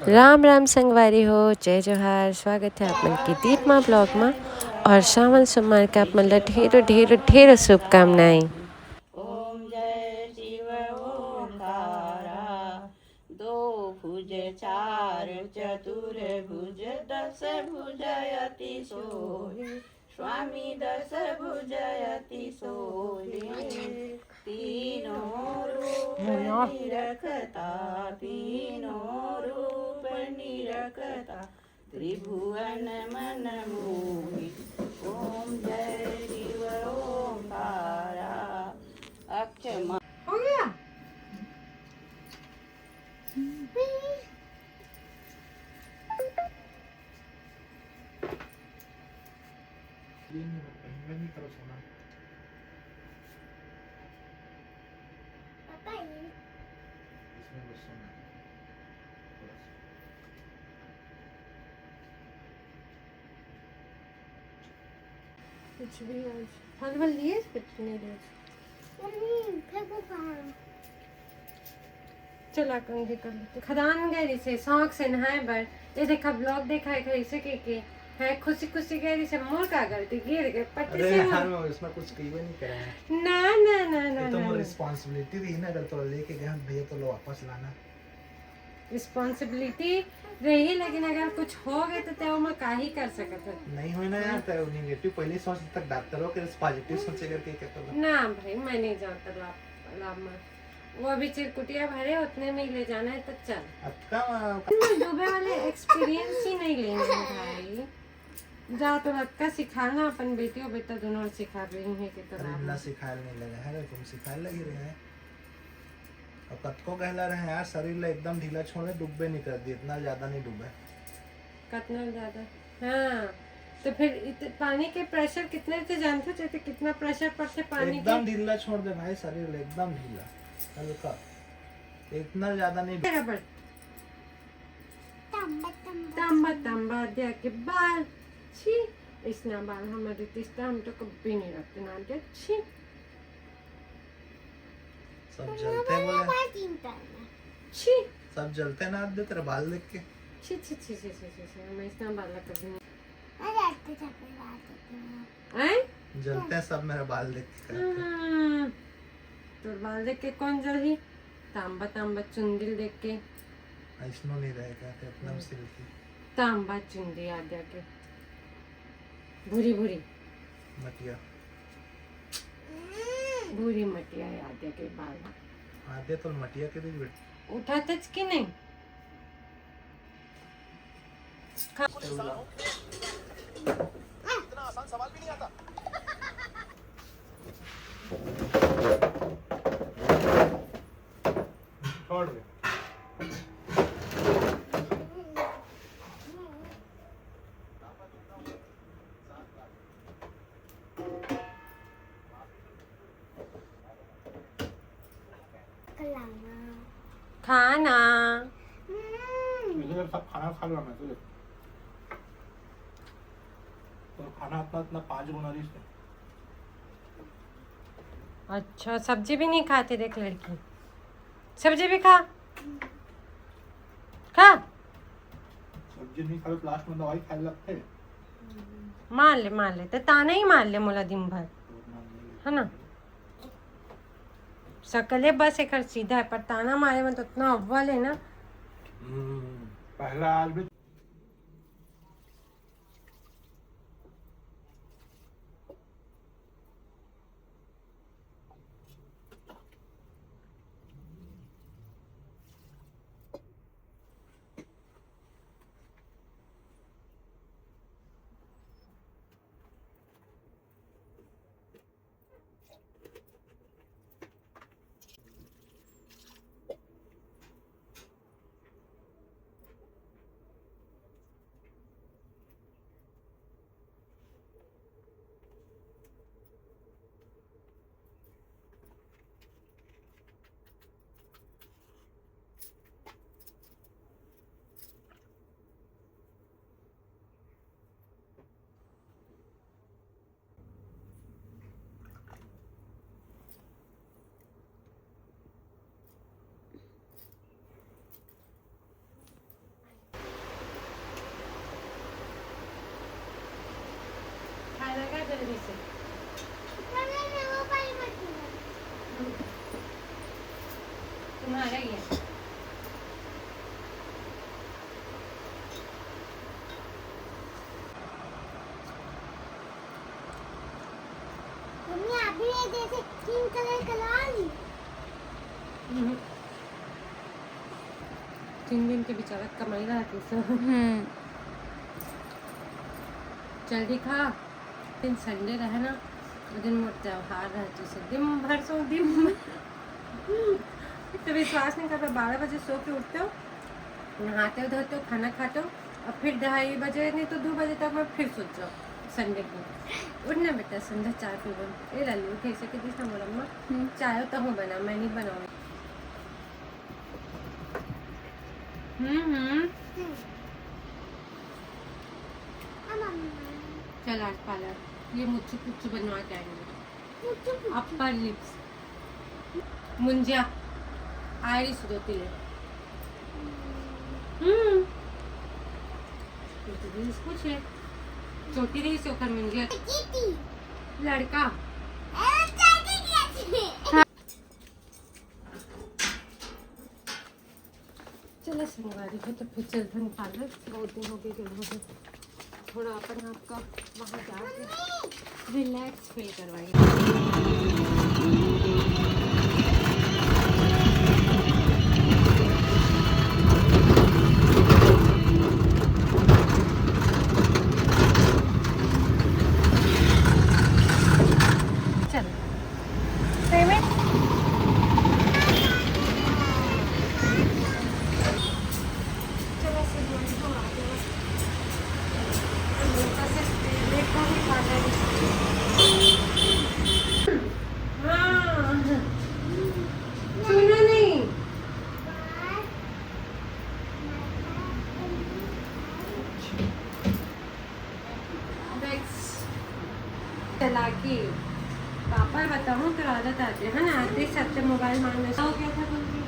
राम राम संगवारी हो, जय जोहार। स्वागत है अपन की दीपमा ब्लॉग में और श्रावण सोमवार का अपन ढेरों ढेरों ढेरों शुभकामनाएं। ओम जय शिव ओंकारा। दो भुज चार चतुर भुज दस भुजयति सोहे। स्वामी दस भुजयति सोहे। तीनों रूप निरखता तीनों रूप निरखता त्रिभुवन मन मोहि। ओम जय शिव ओंकारा। अक्षमा हो गया। कुछ भी आज फल वल लिए कुछ नहीं लिए। चला कंघी कर लेते खदान गहरी से शौक से नहाए बर ये देखा ब्लॉग देखा है कैसे के है खुशी खुशी गहरी से मोर का गलती गिर गए पट्टी से। यार मैं इसमें कुछ कही नहीं करा है। ना ना ना ना तो ना मोर रिस्पांसिबिलिटी रही ना, अगर तो लेके गए भैया तो लो वापस लाना। रिस्पांसिबिलिटी रही, लेकिन अगर कुछ हो गए तो त्या मैं का ही कर सकत है। नहीं हुई ना यार, तो नेगेटिव पहले सोच तक डॉक्टरों के पॉजिटिव सोचे करके क्या करना। ना भाई मैं नहीं जानता लाभ में वो अभी चिरकुटिया भरे उतने में ही ले जाना है तो चल। अब का डूबे वाले एक्सपीरियंस ही नहीं लेंगे भाई। जा तो रत्का सिखाना अपन बेटी और बेटा दोनों सिखा रही है कि तो ना सिखाए नहीं लगा है, तुम सिखाए लगी रहे हैं। अब कतको कहला रहे यार, शरीर ले एकदम ढीला छोड़े, डूबे नहीं कर दिए, इतना ज्यादा नहीं डूबे। कितना ज्यादा। हाँ तो फिर पानी के प्रेशर कितने से जानते हो चाहते कितना प्रेशर पड़ते पानी एकदम ढीला छोड़ दे भाई, शरीर ले एकदम ढीला हल्का, इतना ज्यादा नहीं के तंबा तंबा दिया के बाल छी इसना बाल हमारे तिस्ता हम तो कभी नहीं रखते ना दे छी। सब जलते बोले छी सब जलते ना दे तेरे बाल देख के। छी छी छी छी छी छी मैं इसना बाल कभी नहीं जलते हैं सब मेरा बाल देख के। तो बाल देख के कौन जल्दी तांबा तांबा चुंदिल देख के ऐसनो नहीं रहेगा तो एकदम सिल्की तांबा चुंदी आ जा के भूरी भूरी मटिया भूरी मटिया याद है के बाल आधे तो मटिया के भी बेट उठाते कि नहीं इतना आसान सवाल भी नहीं आता। छोड़ दे। खाना मुझे सब खाना खा लो मैं तुझे तो खाना अपना इतना 5 गुना रिच है। अच्छा सब्जी भी नहीं खाते देख लड़की सब्जी भी खा खा सब्जी नहीं खा तो लास्ट में दवाई खाने लगते। मान ले तो ताना ही मार ले मोला दिन भर है ना सकले बस एक सीधा है पर ताना मारे में तो इतना अव्वल है ना। पहला आज भी हम्म। 3 दिन के बेचारा कमाई रहा थी सब जल्दी खा। दिन संडे रहे ना उस दिन मोर त्योहार रहती से दिन भर सो दिन भर। तो विश्वास नहीं कर पाए 12 बजे सो के उठते हो, नहाते हो धोते हो, खाना खाते हो और फिर 2:30 बजे नहीं तो 2 बजे तक मैं फिर सोच जाओ संडे को उठना बेटा संडे चाय पीबो। ए लल्लू कैसे के दिस ना बोलम्मा चाय तो हूँ बना मैं नहीं बनाऊँ। चल आज पार्लर ये मुझसे कुछ बनवा के आएंगे। अपर लिप्स मुंजा आयरिस होती है। कुछ है छोटी रही से ओकर मुंजिया लड़का चलो संगवारी हो तो फिर चल धन पार्लर बहुत दिन हो गए थोड़ा अपन आपका वहाँ जाके रिलैक्स फील करवाइए। चलाकी पापा बताऊँ तो आदत आती है ना आते सबसे मोबाइल मांगने से हो गया था तुमकी।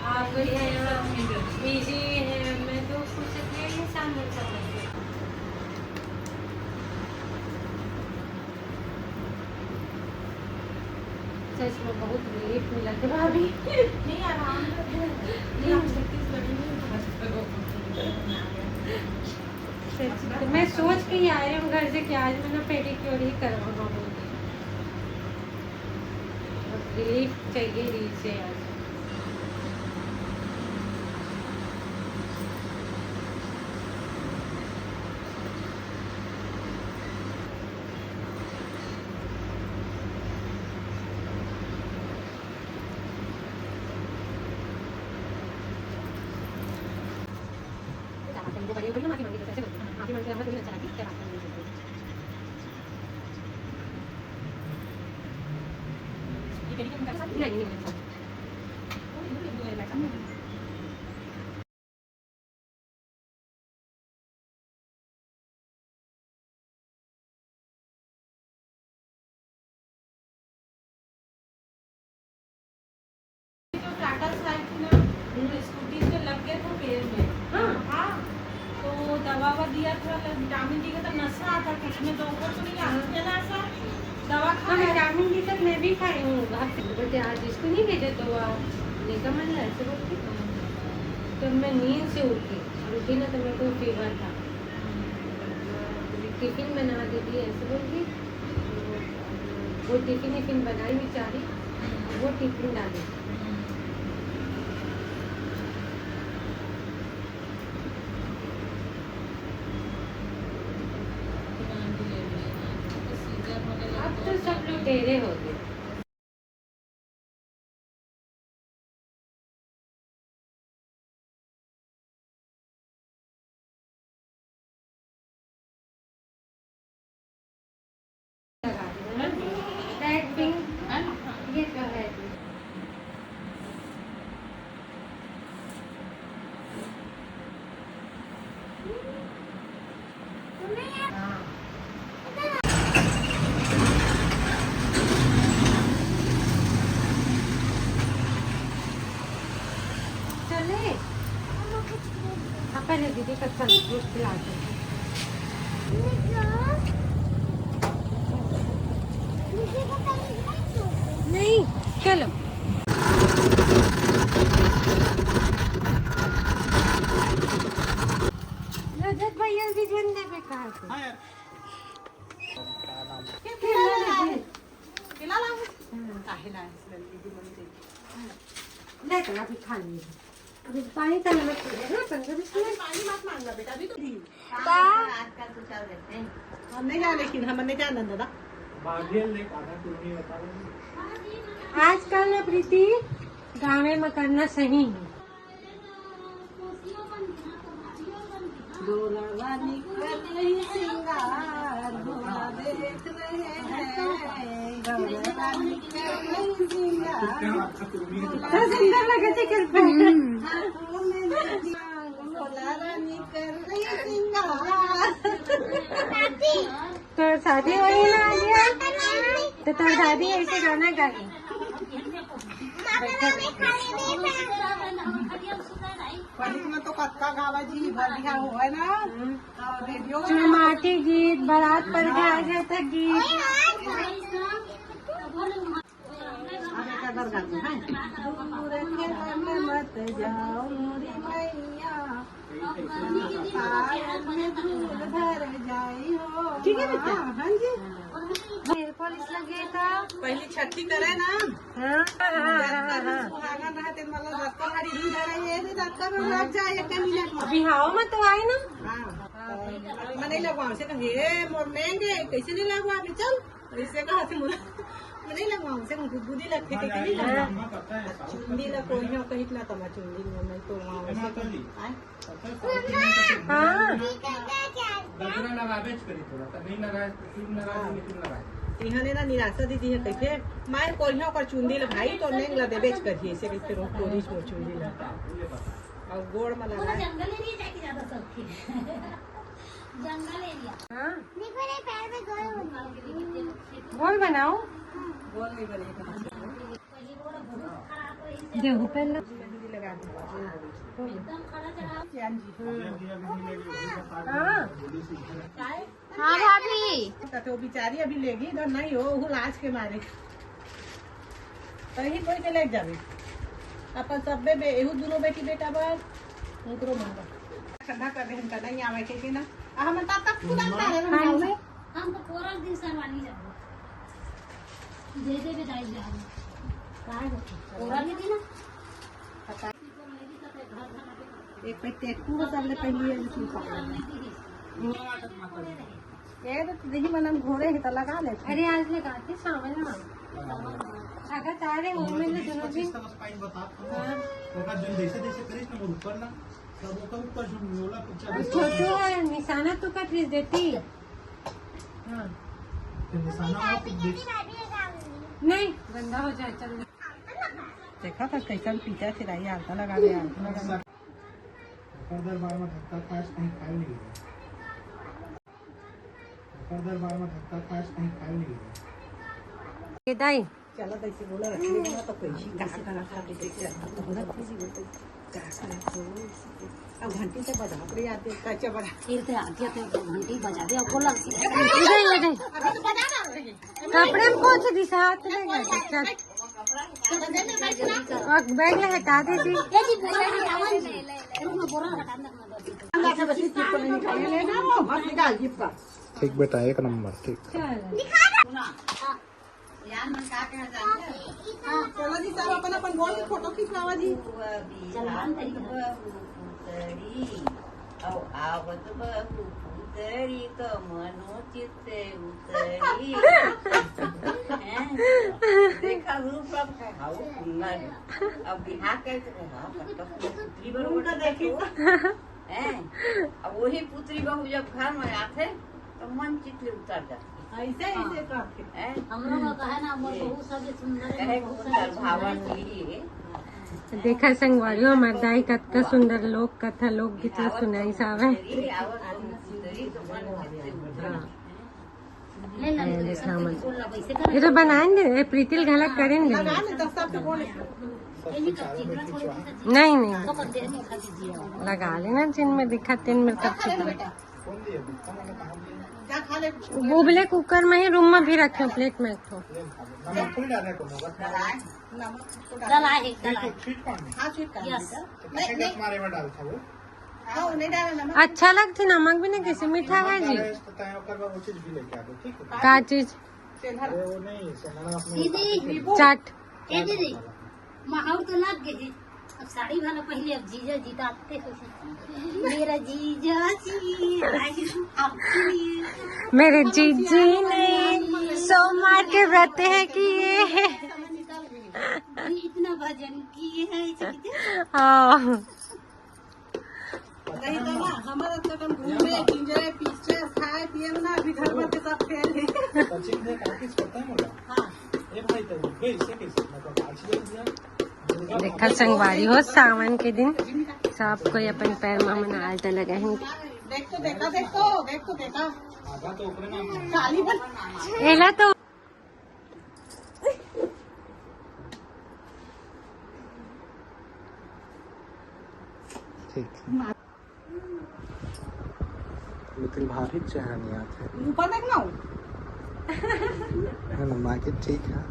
आप बिजी है मैं तो कुछ नहीं सामने सच में बहुत रिलीफ मिला था भाभी। नहीं आराम मैं सोच के ही आ रही हूँ घर से कि आज मैं ना पेडिक्योर ही करवाऊंगा। रिलीफ चाहिए रील से आज। टाटा स्काई थी ना स्कूटी से लग गया था पैर में। हाँ तो दवा दिया था विटामिन डी का तो नशा आता था इसमें तो ऊपर तो नहीं आता नशा दवा खा विटामिन डी तक मैं भी खाई हूँ। बोलते आज इसको नहीं भेजे दवा लेकर मन ऐसे बोलती तो मैं नींद से उठी ना तो मेरे को फीवर था टिफिन बना दीदी ऐसे बोलती वो टिफिन बनाई बेचारी वो टिफिन डाली। अब तो सब लुटेरे हो गए। ये तो है ले पहले दीदी का चल दूध पिला दे। नहीं चलो रजत भैया भी झंडे पे कहा नहीं तो अभी खा लीजिए अभी पानी का नमक पानी मत मांगना बेटा, अभी तो आजकल तो चल देते हैं। हम नहीं जा, लेकिन हम नहीं जाना दादा। आजकल ना प्रीति गाँव में करना सही है। डोला निकल रही सिंगार, डोला देख रहे हैं, डोला निकल रही सिंगार, तो सुंदर लगे थे कर डोला निकल रही सिंगार। तो शादी वही ना आ गया तो तो दादी ऐसे गाना गाई में तो कत्का गावा जी बढ़िया हुआ है ना, रेडियो चुरमाटी गीत बारात पर गाया जाता गीत मत जाओ मोरी मैया, पायल में धूल भर जाई हो। ठीक है बेटा, हाँ जी। पुलिस लगे था पहली छठी करे ना, हाँ सुहागन रहते मतलब दत्ता हरी दूध रही है, दत्ता में लग जाए 1 मिनट में। बिहाव में तो आए ना मैं नहीं लगवाऊँ से कहे मोर लेंगे, कैसे नहीं लगवा भी चल ऐसे कहा से मुझे मैं नहीं लगवाऊँ से बुद्धि लगते के नहीं लगवा चुंदी लग कोई है कहीं ना तो मैं चुंदी नहीं तो वहाँ इन्होंने ना निराशा दीदी है कैसे मैं कोई और चुंदी ल भाई तो नहीं ला दे बेच करिए से कैसे रोक कोरिश में चुंदी ला और गोड़ में लगा जंगल एरिया जाके ज्यादा सबके जंगल एरिया देखो मेरे पैर में गोल बनाओ गोल नहीं बनेगा गेहूँ पहले लगा दो एकदम खड़ा चढ़ाओ। हाँ भाभी तो बेचारी अभी लेगी इधर नहीं हो वो लाज के मारे कहीं कोई के ले जावे अपन सब एहू दोनों बेटी बेटा बार उनको मांगा ठंडा कर रहे हैं का नहीं आवे के ना हम तब तक खुदा तारे हाँ जी हमको पूरा दिन सरवानी जाओ दे दे बेटाई जाओ काय हो पूरा नहीं देना पता एक पे टेकू सबले पहले ये तो देखी मनम घोड़े है तो लगा ले अरे आज लगाते सावन में अगर तारे उनमें ले दोनों भी छोटू है निशाना तो कट देती हाँ नहीं गंदा हो जाए चल देखा था कैसा पीछा से रही आता लगा दे दरबार में धक्का खास कहीं खाई नहीं गया दरबार में धक्का खास कहीं खाई नहीं गया दाई चलो ऐसे बोला रखिएगा तो पैसे कैसे करा अब घंटी से बजा पड़े आते कैसे बजा तीर्थ आती है तो घंटी बजा दे और बोला कपड़े में पोछ दी साथ में बैग में हटा दे दी ये जी बोला है आवाज में बोरा हटाना ठीक बेटा 1 नंबर ठीक चलो जी साहब अपन अपन बोल फोटो खिंचवावा जी आवत बहु पुतरी तो मनो चित्ते उतरी देखा रूप अब सुंदर अब बिहार कैसे पुत्री बहू का देखी अब वही पुत्री बहू जब घर में आते तो मन चित्त उतर जाते ऐसे ऐसे करते हम लोग का है ना मोर बहुत सब सुंदर है सुंदर भावन लिए देखा संगवारियों हमारे दाई कथा सुंदर लोक कथा लोक गीत सुनाई सावे ये तो बनाएंगे प्रीतिल घाला करेंगे सब कुछ चारों में खिंचवा। नहीं नहीं तो कर दे नहीं खा दीजिए लगा लेना, जिनमें दिखा तीन में कब कौन दिए बुक्का मैंने कहा दिए? बुबले कुकर में ही रूम में भी रखे प्लेट में एक ठो। ले खा लो। नमक थोड़ी डालना है तुम डला है डला स्वीट कॉर्न में यस तो कैसे तुम्हारे में डाल था वो अच्छा लगती, नमक भी नहीं किसी मीठा है जी। तो तय ओकर बाद वो चीज भी लेके आ दो, ठीक है? का चीज? अरे वो नहीं सोना अपने दीदी चाट। ए दीदी माहौल तो लग गए। अब साड़ी वाला पहले, अब जीजा जी आते हो मेरा जीजा जी आपके लिए मेरे जीजी ने सोमवार के व्रत है किए हैं। इतना भजन किए हैं इसे कितने हाँ नहीं तो ना हमारा तो हम घूमे इंजॉय पीछे खाए पिए ना अभी घर में के सब खेल रहे। सचिन ने कहा कि पता है मुझे हाँ ए भाई तो गई से कैसे मतलब आज ले दिया देखा संगवारी हो सावन के दिन सब कोई अपन पैर में मना आलता लगाएंगे। देख तो देखा आधा तो ऊपर में काली बन एला तो ठीक लेकिन भाभी चेहरा नहीं आते ऊपर देखना है ना मार्केट ठीक है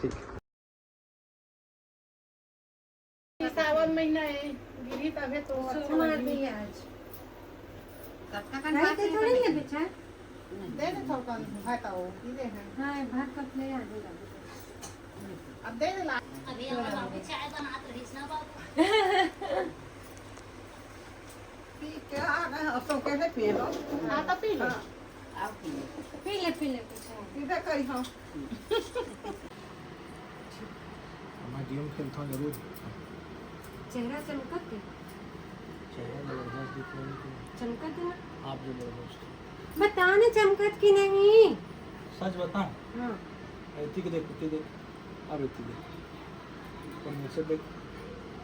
ठीक सावन महीना है गिरी तबे तो सोमवार भी है आज। सबका थोड़ी है बेचा। दे दे थोड़ा भाई तो ये दे है हाँ भात का प्ले आ जाएगा। अब दे दे ला अभी हम चाय बनाते रही ना बाबू पी क्या आ गए अब तो कैसे पी लो हाँ तो पी लो आप पी ले बेचा। सीधे कही हम मैं गेम खेलता हूँ जरूर चेहरा चमकत के चेहरा जबरदस्त दिख रहा है चमकत है ना। आप जबरदस्त बता ना चमकत की नहीं। सच बताऊं हाँ इतनी देख इतनी देख अब इतनी देख तो नीचे देख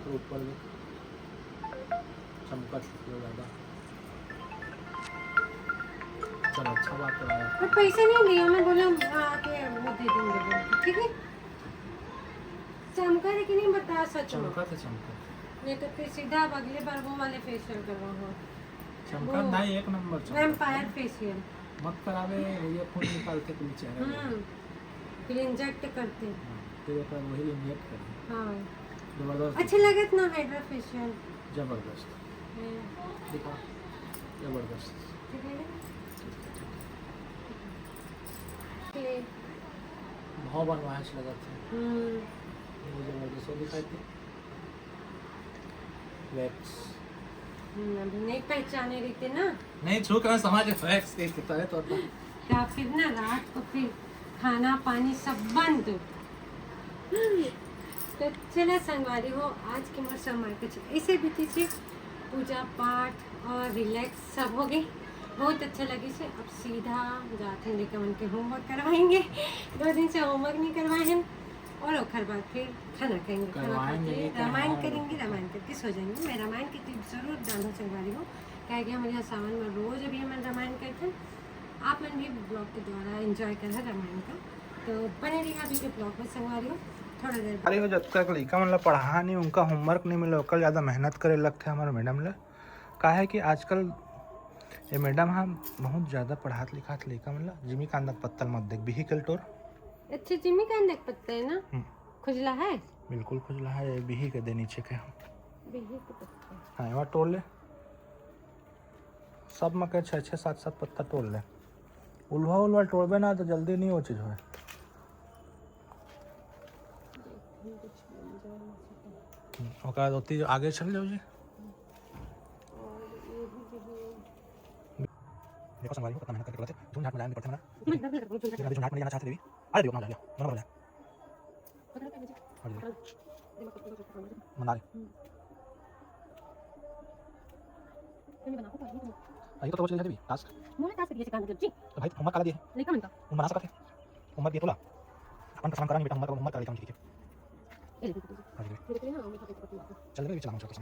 तो ऊपर देख चमका छुट ज़्यादा चल अच्छा बात है यार पर पैसे नहीं दिए, मैं बोला आके वो दे देंगे बोल के, ठीक है। चमका है कि नहीं बता सच में, चमका नहीं तो फिर सीधा अब अगले बार वो वाले फेशियल करवाओ। चमका वो नहीं एक नंबर चमका वैम्पायर फेशियल। मत करावे ये खून निकालते तुम चेहरे में फिर इंजेक्ट करते हैं। फिर एक बार वही इंजेक्ट कर हाँ जबरदस्त अच्छा लगत ना हाइड्रा फेशियल। जबरदस्त दिखा जबरदस्त ठीक है ले। भाव बनवाया लगा थे वो जबरदस्त वो दिखाई थी वैक्स अभी नहीं पहचाने रही थे ना। नहीं छू कर समाज वैक्स के तरह तो क्या फिर ना रात को फिर खाना पानी सब बंद। तो चला संगवारी हो आज की मोर समय कुछ ऐसे बीती से पूजा पाठ और रिलैक्स सब हो गई, बहुत अच्छा लगे से। अब सीधा जाते हैं लेकर उनके होमवर्क करवाएंगे। 2 दिन से होमवर्क नहीं करवाए हैं और ओखर बाद फिर खाना खाएंगे, खाना खा के रामायण करेंगे, रामायण करके सो जाएंगे। मैं रामायण की टिप जरूर डालना संगवारी हो क्या कि हमारे यहाँ सावन में रोज अभी हम रामायण करते हैं। आप मन भी ब्लॉग के द्वारा एंजॉय कर रहे रामायण का, तो बने रहिए अभी के ब्लॉग में संगवारी हो। थोड़ा देर अरे वो जब तक लड़का मतलब पढ़ा नहीं उनका होमवर्क नहीं मिला कल ज़्यादा मेहनत करे लगते हमारे मैडम ले का है कि आजकल ये मैडम हम बहुत ज़्यादा पढ़ात लिखात लड़का मतलब जिमी कांदक पत्तल मत देख व्हीकल टोर अच्छा जिमी का अंदर पत्ता है ना, खुजला है बिल्कुल खुजला है बिही के दे नीचे के हम बिही के पत्ते। हाँ वहाँ तोड़ ले सब मकई 6-6 7-7 पत्ता तोड़ ले उल्वा तोड़बे ना तो जल्दी नहीं वो चीज़ हो ओती आगे चल जाओ जी देखो संभालिए पता मेहनत करके बोलते तुम झाट में जाने पड़ते ना जो झाट में जाना चाहते थे अरे देखो ना जाओ ना बोला मना रहे तो चल जाती टास्क मोने टास्क दिए काम कर जी तो भाई होमवर्क करा दिए लेका मन का तुम बना सकते होमवर्क दिए तोला अपन पसंद करांगे बेटा होमवर्क करा देता हूं ठीक है चल रहे चला चलते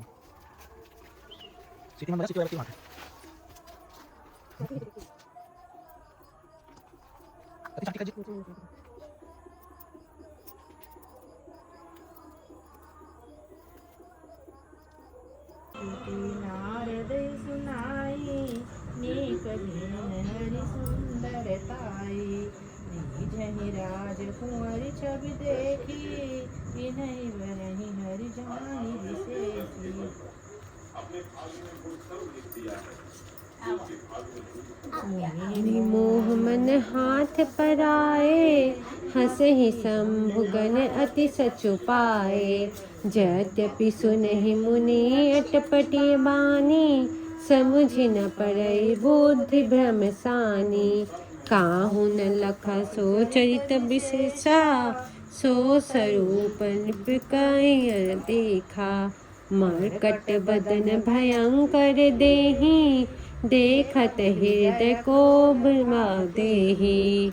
सिटी में सिटी वाली मार्केट अति ठीक है जी कुंवरी छवि देखी, ये नहीं वह नहीं हरि जानी विशेषी। मोह मन हाथ पराए, हंसहि शंभुगन अति सचुपाए। यद्यपि सुनहि मुनि अटपटी बानी, समुझि न परई बुद्धि भ्रम सानी। काहू न लखा सो चरित विशेषा, सो स्वरूप नृप देखा। मरकट बदन भयंकर देहि, देखत हृदय को भ्रमा देहि।